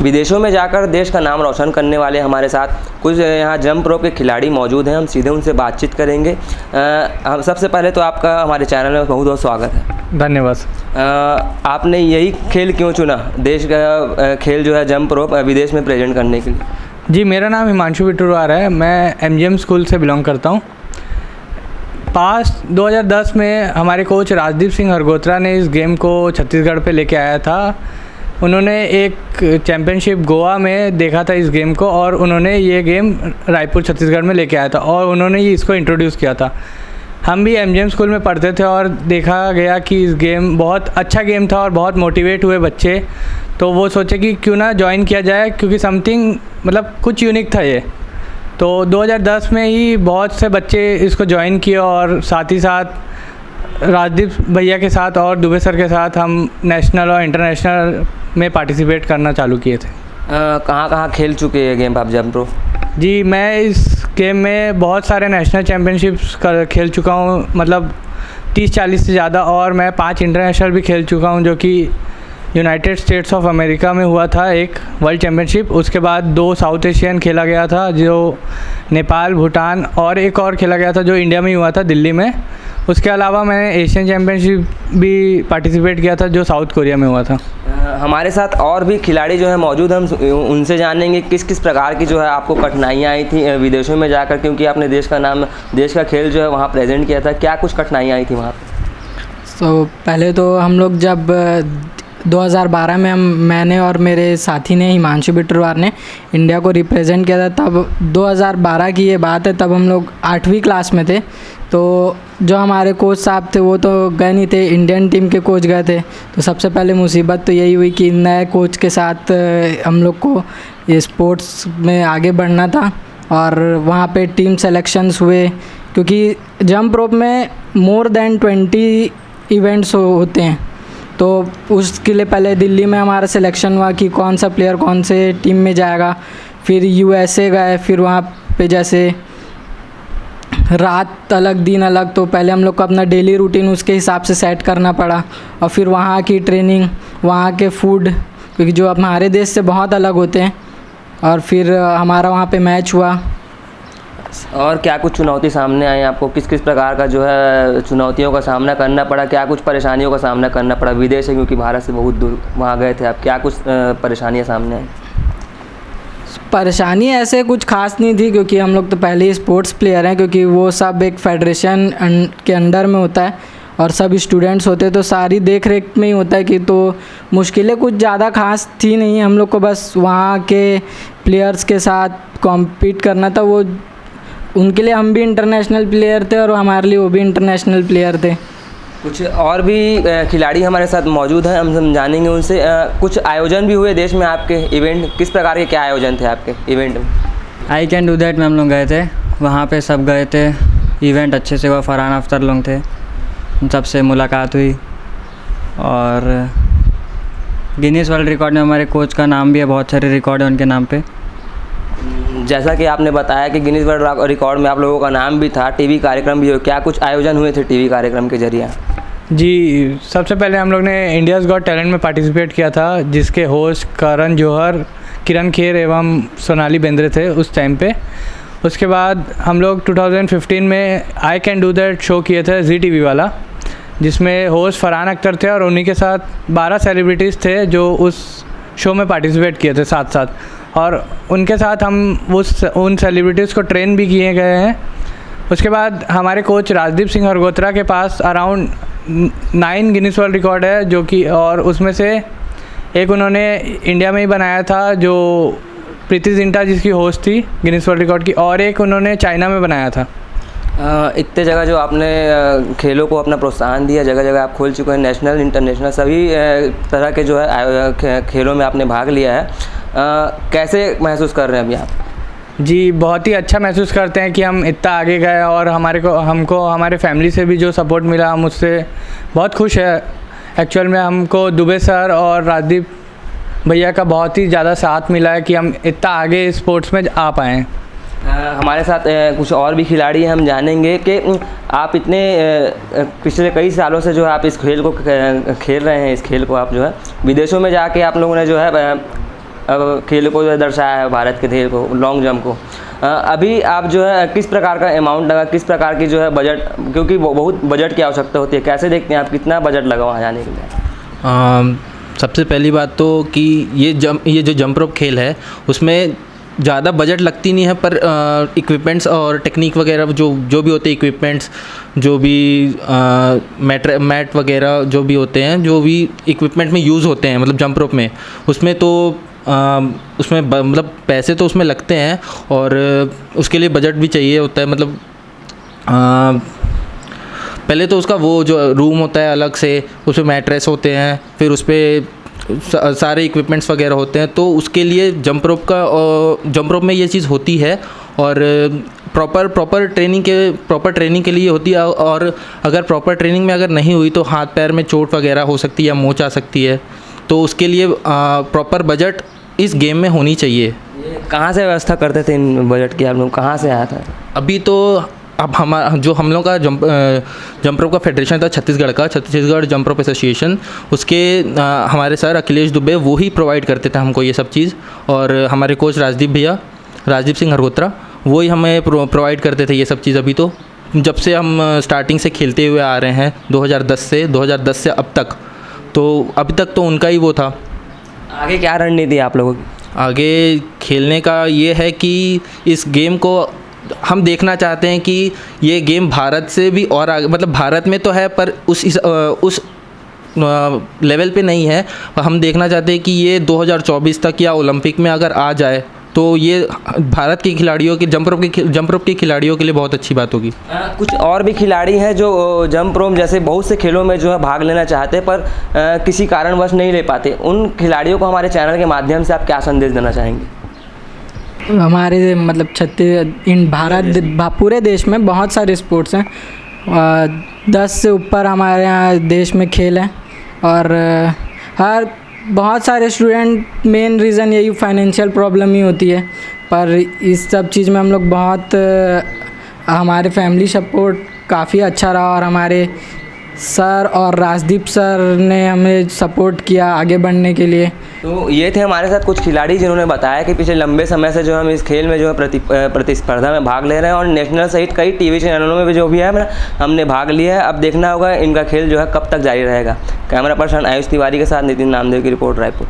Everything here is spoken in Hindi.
विदेशों में जाकर देश का नाम रोशन करने वाले हमारे साथ कुछ यहाँ जंप रोप के खिलाड़ी मौजूद हैं। हम सीधे उनसे बातचीत करेंगे। हम सबसे पहले तो आपका हमारे चैनल में बहुत बहुत स्वागत है। धन्यवाद। आपने यही खेल क्यों चुना, देश का खेल जो है जंप रोप विदेश में प्रेजेंट करने के लिए? जी, मेरा नाम हिमांशु बिटूरवार है। मैं MGM स्कूल से बिलोंग करता हूँ। 2010 में हमारे कोच राजदीप सिंह हरगोत्रा ने इस गेम को छत्तीसगढ़ पे लेके आया था। उन्होंने एक चैम्पियनशिप गोवा में देखा था इस गेम को, और उन्होंने ये गेम रायपुर छत्तीसगढ़ में लेके आया था और उन्होंने ही इसको इंट्रोड्यूस किया था। हम भी MGM स्कूल में पढ़ते थे और देखा गया कि इस गेम बहुत अच्छा गेम था और बहुत मोटिवेट हुए बच्चे, तो वो सोचे कि क्यों ना ज्वाइन किया जाए, क्योंकि समथिंग मतलब कुछ यूनिक था ये। तो 2010 में ही बहुत से बच्चे इसको ज्वाइन किए और साथ ही साथ राजदीप भैया के साथ और दुबे सर के साथ हम नेशनल और इंटरनेशनल में पार्टिसिपेट करना चालू किए थे। कहाँ कहाँ खेल चुके हैं गेम आप जंप रोप? जी, मैं इस गेम में बहुत सारे नेशनल चैम्पियनशिप्स खेल चुका हूँ, मतलब 30-40 से ज़्यादा, और मैं 5 इंटरनेशनल भी खेल चुका हूँ, जो कि यूनाइटेड स्टेट्स ऑफ अमेरिका में हुआ था एक वर्ल्ड चैम्पियनशिप। उसके बाद 2 साउथ एशियन खेला गया था, जो नेपाल, भूटान, और एक और खेला गया था जो इंडिया में ही हुआ था, दिल्ली में। उसके अलावा मैंने एशियन चैम्पियनशिप भी पार्टिसिपेट किया था, जो साउथ कोरिया में हुआ था। हमारे साथ और भी खिलाड़ी जो है मौजूद, हम उनसे जानेंगे किस किस प्रकार की जो है आपको कठिनाइयाँ आई थी विदेशों में जाकर, क्योंकि आपने देश का नाम, देश का खेल जो है वहाँ प्रेजेंट किया था। क्या कुछ कठिनाइयाँ आई थी वहाँ पर? तो पहले तो हम लोग जब 2012 में मैंने और मेरे साथी ने, हिमांशु बिटूरवार ने, इंडिया को रिप्रेजेंट किया था। तब 2012 की ये बात है, तब हम लोग 8वीं क्लास में थे। तो जो हमारे कोच साहब थे वो तो गए नहीं थे, इंडियन टीम के कोच गए थे। तो सबसे पहले मुसीबत तो यही हुई कि नए कोच के साथ हम लोग को ये स्पोर्ट्स में आगे बढ़ना था, और वहाँ पे टीम सेलेक्शंस हुए, क्योंकि जंप रोप में मोर देन 20 इवेंट्स होते हैं। तो उसके लिए पहले दिल्ली में हमारा सिलेक्शन हुआ कि कौन सा प्लेयर कौन से टीम में जाएगा। फिर USA गए, फिर वहाँ पे जैसे रात अलग दिन अलग, तो पहले हम लोग को अपना डेली रूटीन उसके हिसाब से सेट करना पड़ा। और फिर वहाँ की ट्रेनिंग, वहाँ के फूड, क्योंकि जो हमारे देश से बहुत अलग होते हैं। और फिर हमारा वहाँ पे मैच हुआ। और क्या कुछ चुनौती सामने आई आपको? किस किस प्रकार का जो है चुनौतियों का सामना करना पड़ा? क्या कुछ परेशानियों का सामना करना पड़ा? विदेश है क्योंकि भारत से बहुत दूर वहाँ गए थे आप, क्या कुछ परेशानियाँ सामने आई? परेशानी ऐसे कुछ खास नहीं थी, क्योंकि हम लोग तो पहले ही स्पोर्ट्स प्लेयर हैं, क्योंकि वो सब एक फेडरेशन के अंडर में होता है और सब स्टूडेंट्स होते हैं, तो सारी देख रेख में ही होता है कि तो मुश्किलें कुछ ज़्यादा खास थी नहीं। हम लोग को बस वहाँ के प्लेयर्स के साथ कॉम्पीट करना था। वो उनके लिए हम भी इंटरनेशनल प्लेयर थे और हमारे लिए वो भी इंटरनेशनल प्लेयर थे। कुछ और भी खिलाड़ी हमारे साथ मौजूद हैं, हम जानेंगे उनसे। कुछ आयोजन भी हुए देश में आपके इवेंट, किस प्रकार के क्या आयोजन थे आपके इवेंट में? आई कैन डू दैट में हम लोग गए थे, वहाँ पे सब गए थे, इवेंट अच्छे से हुआ। फरहान अख्तर लोग थे, उन सबसे मुलाकात हुई, और गिनीज वर्ल्ड रिकॉर्ड में हमारे कोच का नाम भी है, बहुत सारे रिकॉर्ड है उनके नाम पे। जैसा कि आपने बताया कि गिनीज वर्ल्ड रिकॉर्ड में आप लोगों का नाम भी था, टीवी कार्यक्रम भी हो, क्या कुछ आयोजन हुए थे टीवी कार्यक्रम के जरिए? जी, सबसे पहले हम लोग ने इंडियाज़ गॉट टैलेंट में पार्टिसिपेट किया था, जिसके होस्ट करण जौहर, किरण खेर एवं सोनाली बेंद्रे थे उस टाइम पे। उसके बाद हम लोग 2015 में I can do that show किए थे, ZTV वाला, जिसमें होस्ट फरहान अख्तर थे और उन्हीं के साथ 12 सेलिब्रिटीज़ थे जो उस शो में पार्टिसिपेट किए थे साथ साथ, और उनके साथ हम उन सेलिब्रिटीज़ को ट्रेन भी किए गए हैं। उसके बाद हमारे कोच राजदीप सिंह हरगोत्रा के पास अराउंड 9 गिनीज वर्ल्ड रिकॉर्ड है, जो कि, और उसमें से एक उन्होंने इंडिया में ही बनाया था, जो प्रीति जिंटा जिसकी होस्ट थी गिनीज वर्ल्ड रिकॉर्ड की, और एक उन्होंने चाइना में बनाया था। इतने जगह जो आपने खेलों को अपना प्रोत्साहन दिया, जगह जगह आप खोल चुके हैं, नेशनल इंटरनेशनल सभी तरह के जो है खेलों में आपने भाग लिया है। कैसे महसूस कर रहे हैं अभी आप? जी, बहुत ही अच्छा महसूस करते हैं कि हम इतना आगे गए, और हमको हमारे फैमिली से भी जो सपोर्ट मिला, हम उससे बहुत खुश है। एक्चुअल में हमको दुबे सर और राजदीप भैया का बहुत ही ज़्यादा साथ मिला है कि हम इतना आगे स्पोर्ट्स में आ पाएँ। हमारे साथ कुछ और भी खिलाड़ी हैं, हम जानेंगे कि आप इतने पिछले कई सालों से जो है आप इस खेल को खेल रहे हैं। इस खेल को आप जो है विदेशों में जाके आप लोगों ने जो है खेल को जो है दर्शाया है, भारत के खेल को, लॉन्ग जंप को। अभी आप जो है किस प्रकार का अमाउंट लगा, किस प्रकार की जो है बजट, क्योंकि बहुत बजट की आवश्यकता होती है, कैसे देखते हैं आप, कितना बजट लगा वहाँ जाने के लिए? सबसे पहली बात तो कि ये जो जंप रोप खेल है उसमें ज़्यादा बजट लगती नहीं है, पर इक्विपमेंट्स और टेक्निक वगैरह जो भी होते हैं, इक्विपमेंट्स जो भी मैट वगैरह जो भी होते हैं, जो भी इक्विपमेंट में यूज़ होते हैं मतलब जंप रोप में, उसमें तो उसमें मतलब पैसे तो उसमें लगते हैं और उसके लिए बजट भी चाहिए होता है। मतलब पहले तो उसका वो जो रूम होता है अलग से, उसमें मैट्रेस होते हैं, फिर उस पर सारे इक्विपमेंट्स वगैरह होते हैं, तो उसके लिए जंप रोप में ये चीज़ होती है। और प्रॉपर ट्रेनिंग के लिए होती है, और अगर प्रॉपर ट्रेनिंग में अगर नहीं हुई तो हाथ पैर में चोट वगैरह हो सकती है या मोच आ सकती है, तो उसके लिए प्रॉपर बजट इस गेम में होनी चाहिए। कहाँ से व्यवस्था करते थे इन बजट की, आप लोग कहाँ से आया था? अभी तो अब हम लोग का जंप रोप का फेडरेशन था छत्तीसगढ़ जंप रोप एसोसिएशन, उसके हमारे सर अखिलेश दुबे वो ही प्रोवाइड करते थे हमको ये सब चीज़, और हमारे कोच राजदीप सिंह हरगोत्रा वो ही हमें प्रोवाइड करते थे ये सब चीज़। अभी तो जब से हम स्टार्टिंग से खेलते हुए आ रहे हैं 2010 से अब तक, तो अभी तक तो उनका ही वो था। आगे क्या रणनीति है आप लोगों की? आगे खेलने का ये है कि इस गेम को हम देखना चाहते हैं कि ये गेम भारत से भी और आगे, मतलब भारत में तो है पर उस लेवल पे नहीं है। हम देखना चाहते हैं कि ये 2024 तक या ओलंपिक में अगर आ जाए तो ये भारत के खिलाड़ियों की जंप रोप के खिलाड़ियों के लिए बहुत अच्छी बात होगी। कुछ और भी खिलाड़ी हैं जो जंप रोप जैसे बहुत से खेलों में जो है भाग लेना चाहते हैं, पर किसी कारणवश नहीं ले पाते। उन खिलाड़ियों को हमारे चैनल के माध्यम से आप क्या संदेश देना चाहेंगे? हमारे मतलब पूरे देश में बहुत सारे स्पोर्ट्स हैं, 10 से ऊपर हमारे यहाँ देश में खेल हैं, और हर बहुत सारे स्टूडेंट, मेन रीज़न यही फाइनेंशियल प्रॉब्लम ही होती है, पर इस सब चीज़ में हम लोग बहुत हमारे फैमिली सपोर्ट काफ़ी अच्छा रहा, और हमारे सर और राजदीप सर ने हमें सपोर्ट किया आगे बढ़ने के लिए। तो ये थे हमारे साथ कुछ खिलाड़ी जिन्होंने बताया कि पिछले लंबे समय से जो हम इस खेल में जो है प्रतिस्पर्धा में भाग ले रहे हैं, और नेशनल सहित कई टीवी चैनलों में भी जो भी है हमने भाग लिया है। अब देखना होगा इनका खेल जो है कब तक जारी रहेगा। कैमरा पर्सन आयुष तिवारी के साथ नितिन नामदेव की रिपोर्ट, रायपुर।